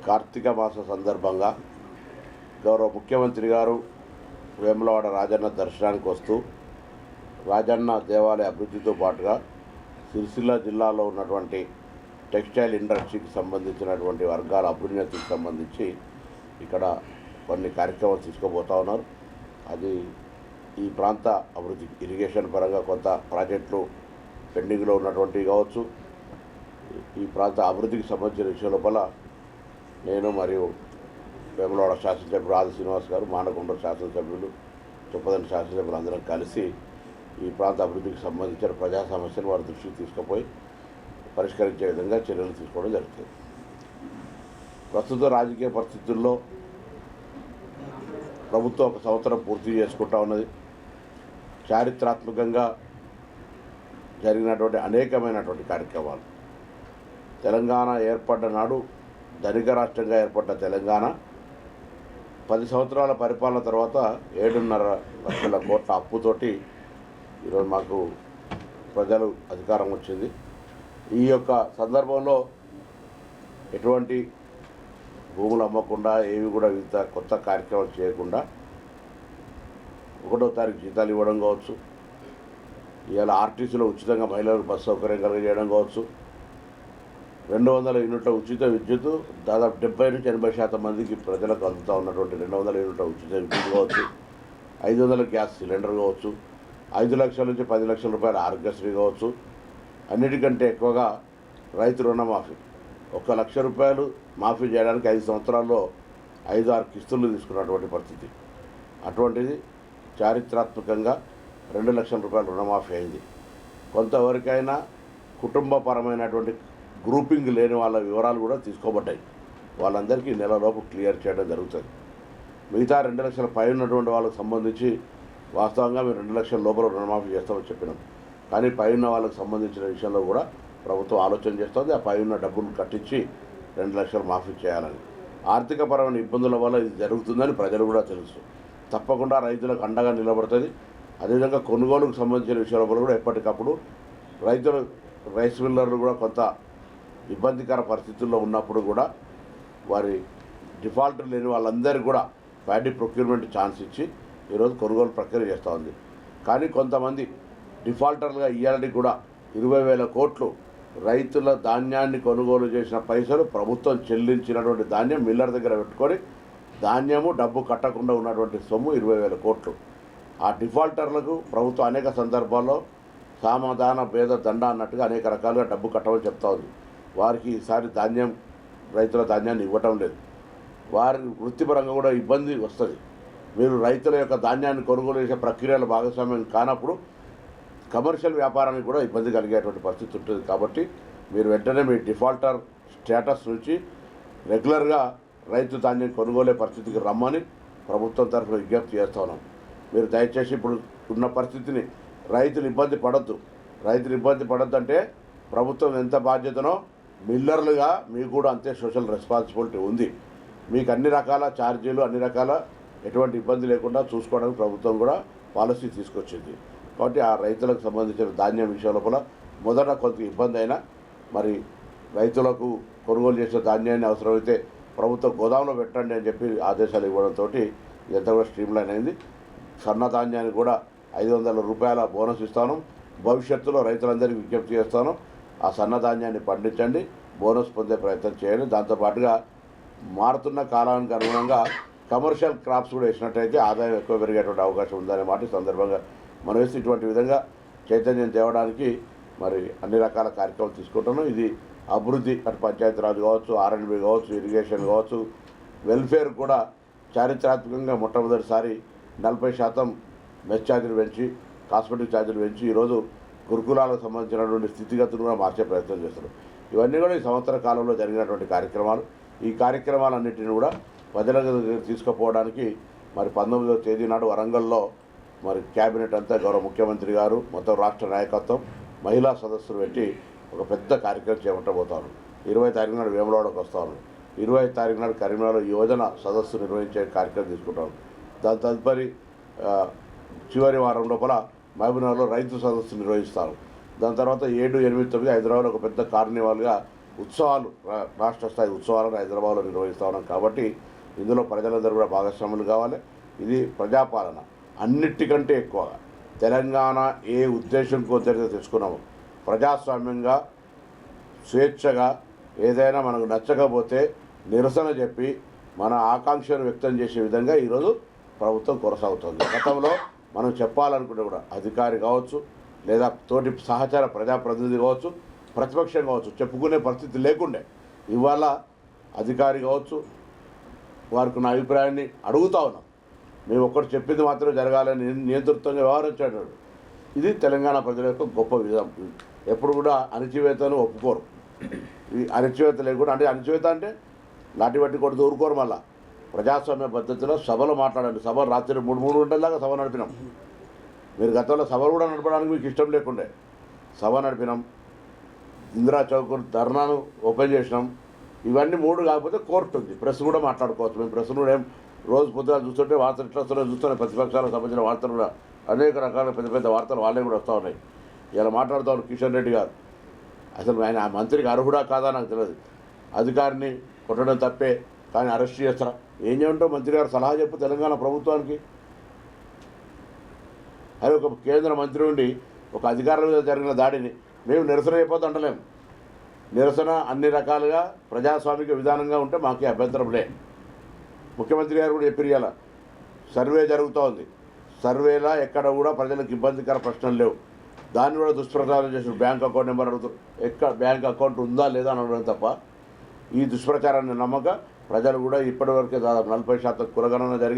కార్తీక మాస సందర్భంగా గౌరవ ముఖ్యమంత్రి గారు వేములవాడ రాజన్న దర్శనానికి వస్తూ రాజన్న దేవాలయ అభివృద్ధితో పాటుగా సిరిసిల్ల జిల్లాలో ఉన్నటువంటి టెక్స్టైల్ ఇండస్ట్రీకి సంబంధించినటువంటి వర్గాల అభ్యున్నతికి సంబంధించి ఇక్కడ కొన్ని కార్యక్రమాలు తీసుకోబోతా ఉన్నారు. అది ఈ ప్రాంత అభివృద్ధి ఇరిగేషన్ పరంగా కొంత ప్రాజెక్టులు పెండింగ్లో ఉన్నటువంటివి కావచ్చు. ఈ ప్రాంత అభివృద్ధికి సంబంధించిన విషయం లోపల నేను మరియు వేములవాడ శాసనసభ్యుడు ఆది శ్రీనివాస్ గారు, మానకొండ శాసనసభ్యులు, చొప్పదండి శాసనసభ్యులు అందరం కలిసి ఈ ప్రాంత అభివృద్ధికి సంబంధించిన ప్రజా సమస్యను వారి దృష్టికి తీసుకుపోయి పరిష్కరించే విధంగా చర్యలు తీసుకోవడం జరుగుతుంది. ప్రస్తుత రాజకీయ పరిస్థితుల్లో ప్రభుత్వం ఒక సంవత్సరం పూర్తి చేసుకుంటా ఉన్నది. చారిత్రాత్మకంగా జరిగినటువంటి అనేకమైనటువంటి కార్యక్రమాలు, తెలంగాణ ఏర్పడ్డ నాడు ధనిక రాష్ట్రంగా ఏర్పడ్డ తెలంగాణ 10 సంవత్సరాల పరిపాలన తర్వాత 7.5 లక్షల కోట్ల అప్పుతోటి ఈరోజు మాకు ప్రజలు అధికారం వచ్చింది. ఈ యొక్క సందర్భంలో ఎటువంటి భూములు అమ్మకుండా ఏవి కూడా వివిధ కొత్త కార్యక్రమాలు చేయకుండా 1వ తారీఖు జీతాలు ఇవ్వడం కావచ్చు, ఇవాళ ఆర్టీసీలో ఉచితంగా మహిళలకు బస్సు సౌకర్యం కలిగజేయడం కావచ్చు, 200 యూనిట్ల ఉచిత విద్యుత్ దాదాపు 70 నుంచి 80% మందికి ప్రజలకు అందుతూ ఉన్నటువంటి 200 యూనిట్ల ఉచిత విద్యుత్ కావచ్చు, 500 గ్యాస్ సిలిండర్ కావచ్చు, 5 లక్షల నుంచి 10 లక్షల రూపాయల ఆరోగ్యశ్రీ కావచ్చు. అన్నిటికంటే ఎక్కువగా రైతు రుణమాఫీ 1 లక్ష రూపాయలు మాఫీ చేయడానికి 5 సంవత్సరాల్లో 5-6 కిస్తులు తీసుకున్నటువంటి పరిస్థితి. అటువంటిది చారిత్రాత్మకంగా 2 లక్షల రూపాయల రుణమాఫీ అయింది. కొంతవరకైనా కుటుంబపరమైనటువంటి గ్రూపింగ్ లేని వాళ్ళ వివరాలు కూడా తీసుకోబడ్డాయి. వాళ్ళందరికీ నెలలోపు క్లియర్ చేయడం జరుగుతుంది. మిగతా 2 లక్షల పై ఉన్నటువంటి వాళ్ళకి సంబంధించి వాస్తవంగా మేము 2 లక్షల లోపల రుణమాఫీ చేస్తామని చెప్పినాం. కానీ పై ఉన్న వాళ్ళకి సంబంధించిన విషయంలో కూడా ప్రభుత్వం ఆలోచన చేస్తుంది. ఆ పై ఉన్న డబ్బులు కట్టించి 2 లక్షలు మాఫీ చేయాలని. ఆర్థికపరమైన ఇబ్బందుల వల్ల ఇది జరుగుతుందని ప్రజలు కూడా తెలుసు. తప్పకుండా రైతులకు అండగా నిలబడుతుంది. అదేవిధంగా కొనుగోలుకు సంబంధించిన విషయాల కూడా ఎప్పటికప్పుడు రైతులు, రైస్ మిల్లర్లు కూడా కొంత ఇబ్బందికర పరిస్థితుల్లో ఉన్నప్పుడు కూడా వారి డిఫాల్ట్ లేని వాళ్ళందరికీ కూడా ప్యాడీ ప్రొక్యూర్మెంట్ ఛాన్స్ ఇచ్చి ఈరోజు కొనుగోలు ప్రక్రియ చేస్తూ ఉంది. కానీ కొంతమంది డిఫాల్టర్లుగా ఇయ్యాలని కూడా 20,000 కోట్లు రైతుల ధాన్యాన్ని కొనుగోలు చేసిన పైసలు ప్రభుత్వం చెల్లించినటువంటి ధాన్యం మిల్లర్ దగ్గర పెట్టుకొని ధాన్యము డబ్బు కట్టకుండా ఉన్నటువంటి సొమ్ము 20,000 కోట్లు. ఆ డిఫాల్టర్లకు ప్రభుత్వం అనేక సందర్భాల్లో సామాధాన భేద దండ అన్నట్టుగా అనేక రకాలుగా డబ్బు కట్టమని చెప్తా ఉంది. వారికి ఈసారి రైతుల ధాన్యాన్ని ఇవ్వటం లేదు. వారి వృత్తిపరంగా కూడా ఇబ్బంది వస్తుంది. మీరు రైతుల యొక్క ధాన్యాన్ని కొనుగోలు చేసే ప్రక్రియలో భాగస్వామ్యం కానప్పుడు కమర్షియల్ వ్యాపారానికి కూడా ఇబ్బంది కలిగేటువంటి పరిస్థితి ఉంటుంది. కాబట్టి మీరు వెంటనే మీ డిఫాల్టర్ స్టేటస్ నుంచి రెగ్యులర్గా రైతు ధాన్యం కొనుగోలే పరిస్థితికి రమ్మని ప్రభుత్వం తరఫున విజ్ఞప్తి చేస్తూ ఉన్నాం. మీరు దయచేసి ఇప్పుడు ఉన్న పరిస్థితిని రైతులు ఇబ్బంది పడొద్దు అంటే ప్రభుత్వం ఎంత బాధ్యతనో మిల్లర్లుగా మీకు కూడా అంతే సోషల్ రెస్పాన్సిబిలిటీ ఉంది. మీకు అన్ని రకాల ఛార్జీలు, అన్ని రకాల ఎటువంటి ఇబ్బంది లేకుండా చూసుకోవడానికి ప్రభుత్వం కూడా పాలసీ తీసుకొచ్చింది. కాబట్టి ఆ రైతులకు సంబంధించిన ధాన్యం విషయం లోపల మొదట కొంత ఇబ్బంది అయినా మరి రైతులకు కొనుగోలు చేసే ధాన్యాన్ని అవసరమైతే ప్రభుత్వం గోదాంలో పెట్టండి అని చెప్పి ఆదేశాలు ఇవ్వడంతో ఇదంతా కూడా స్ట్రీమ్లైన్ అయింది. సన్న ధాన్యానికి కూడా 500 రూపాయల బోనస్ ఇస్తాను. భవిష్యత్తులో రైతులందరికీ విజ్ఞప్తి చేస్తాను, ఆ సన్న ధాన్యాన్ని పండించండి, బోనస్ పొందే ప్రయత్నం చేయండి. దాంతోపాటుగా మారుతున్న కాలానికి అనుగుణంగా కమర్షియల్ క్రాప్స్ కూడా వేసినట్టయితే ఆదాయం ఎక్కువ పెరిగేటువంటి అవకాశం ఉందనే మాట సందర్భంగా మనం వేసి ఇటువంటి విధంగా చైతన్యం తేవడానికి మరి అన్ని రకాల కార్యక్రమాలు తీసుకుంటున్నాం. ఇది అభివృద్ధి, అటు పంచాయతీరాజ్ కావచ్చు, R&B కావచ్చు, ఇరిగేషన్ కావచ్చు, వెల్ఫేర్ కూడా చారిత్రాత్మకంగా మొట్టమొదటిసారి 40% మెస్ ఛార్జీలు పెంచి, కాస్మెటిక్ ఛార్జీలు పెంచి ఈరోజు గురుకులాలకు సంబంధించినటువంటి స్థితిగతులు కూడా మార్చే ప్రయత్నం చేస్తున్నారు. ఇవన్నీ కూడా ఈ సంవత్సర కాలంలో జరిగినటువంటి కార్యక్రమాలు. ఈ కార్యక్రమాలన్నింటినీ కూడా ప్రజలకు తీసుకుపోవడానికి మరి 19వ తేదీ నాడు వరంగల్లో మరి క్యాబినెట్ అంతా గౌరవ ముఖ్యమంత్రి గారు, మొత్తం రాష్ట్ర నాయకత్వం, మహిళా సదస్సులు పెట్టి ఒక పెద్ద కార్యక్రమం చేపట్టబోతాను. 20 తారీఖు నాడు వేములవాడకు వస్తాను. 25 తారీఖు నాడు కరీంనగర్లో యువజన సదస్సు నిర్వహించే కార్యక్రమం తీసుకుంటాను. దాని తదుపరి చివరి వారం లోపల మహబూబ్నగర్లో రైతు సదస్సు నిర్వహిస్తారు. దాని తర్వాత 7, 8, 9 హైదరాబాద్లో ఒక పెద్ద కార్నివాల్గా ఉత్సవాలు రాష్ట్ర స్థాయి ఉత్సవాలను హైదరాబాద్లో నిర్వహిస్తూ ఉన్నాం కాబట్టి ఇందులో ప్రజలందరూ కూడా భాగస్వాములు కావాలి. ఇది ప్రజాపాలన. అన్నిటికంటే ఎక్కువగా తెలంగాణ ఏ ఉద్దేశం కోసమైతే తెచ్చుకున్నామో ప్రజాస్వామ్యంగా స్వేచ్ఛగా ఏదైనా మనకు నచ్చకపోతే నిరసన చెప్పి మన ఆకాంక్షను వ్యక్తం చేసే విధంగా ఈరోజు ప్రభుత్వం కొనసాగుతుంది. గతంలో మనం చెప్పాలనుకుంటే కూడా అధికారి కావచ్చు, లేదా తోటి సహచార ప్రజాప్రతినిధి కావచ్చు, ప్రతిపక్షం కావచ్చు, చెప్పుకునే పరిస్థితి లేకుండే ఇవాళ అధికారి కావచ్చు వారికి నా అభిప్రాయాన్ని అడుగుతా ఉన్నాం. మేము ఒక్కటి చెప్పింది మాత్రమే జరగాలని నియంతృత్వంగా వ్యవహరించాడు. ఇది తెలంగాణ ప్రజల యొక్క గొప్ప విధానం. ఎప్పుడు కూడా అణచివేతను ఒప్పుకోరు. ఈ అణచివేత లేకుండా, అంటే అణచివేత అంటే లాఠీ బట్టి కొడుతూ ఊరుకోరు. మళ్ళీ ప్రజాస్వామ్య పద్ధతిలో సభలు మాట్లాడండి. సభ రాత్రి 3 గంటల దాకా సభ నడిపినాం. మీరు గతంలో సభలు కూడా నడపడానికి మీకు ఇష్టం లేకుండే సభ నడిపినాం. ఇందిరా చౌక్ ధర్నాను ఓపెన్ చేసినాం. ఇవన్నీ 3 కాకపోతే కోర్టు ఉంది, ప్రెస్ కూడా మాట్లాడుకోవచ్చు. మేము ప్రెస్ కూడా ఏం రోజు పొద్దుగా చూస్తుంటే వార్తలు ఇట్లా వస్తున్నాయి, చూస్తున్నాయి. ప్రతిపక్షాలకు సంబంధించిన వార్తలు కూడా అనేక రకాల పెద్ద పెద్ద వార్తలు వాళ్ళే కూడా వస్తూ ఉన్నాయి. ఇలా మాట్లాడుతూ ఉన్నారు కిషన్ రెడ్డి గారు. అసలు ఆయన ఆ మంత్రికి అర్హుడా కాదా నాకు తెలియదు. అధికారిని కొట్టడం తప్పే, కానీ అరెస్ట్ చేస్తారా? ఏం చేయమంటావు? మంత్రి గారు సలహా చెప్పు తెలంగాణ ప్రభుత్వానికి. అది ఒక కేంద్ర మంత్రి ఉండి ఒక అధికారుల మీద జరిగిన దాడిని మేము నిరసన అయిపోతే అంటలేము. నిరసన అన్ని రకాలుగా ప్రజాస్వామిక విధానంగా ఉంటే మాకే అభ్యంతరం లే. ముఖ్యమంత్రి గారు కూడా చెప్పారు, ఇలా సర్వే జరుగుతూ ఉంది. సర్వేలా ఎక్కడ కూడా ప్రజలకు ఇబ్బందికర ప్రశ్నలు లేవు. దాన్ని కూడా దుష్ప్రచారం చేసిన బ్యాంక్ అకౌంట్ నెంబర్ అడుగుతారు. ఎక్కడ బ్యాంక్ అకౌంట్ ఉందా లేదా అని అడగడం తప్ప ఈ దుష్ప్రచారాన్ని నమ్మక ప్రజలు కూడా ఇప్పటివరకే దాదాపు 40% కులగణన జరిగింది.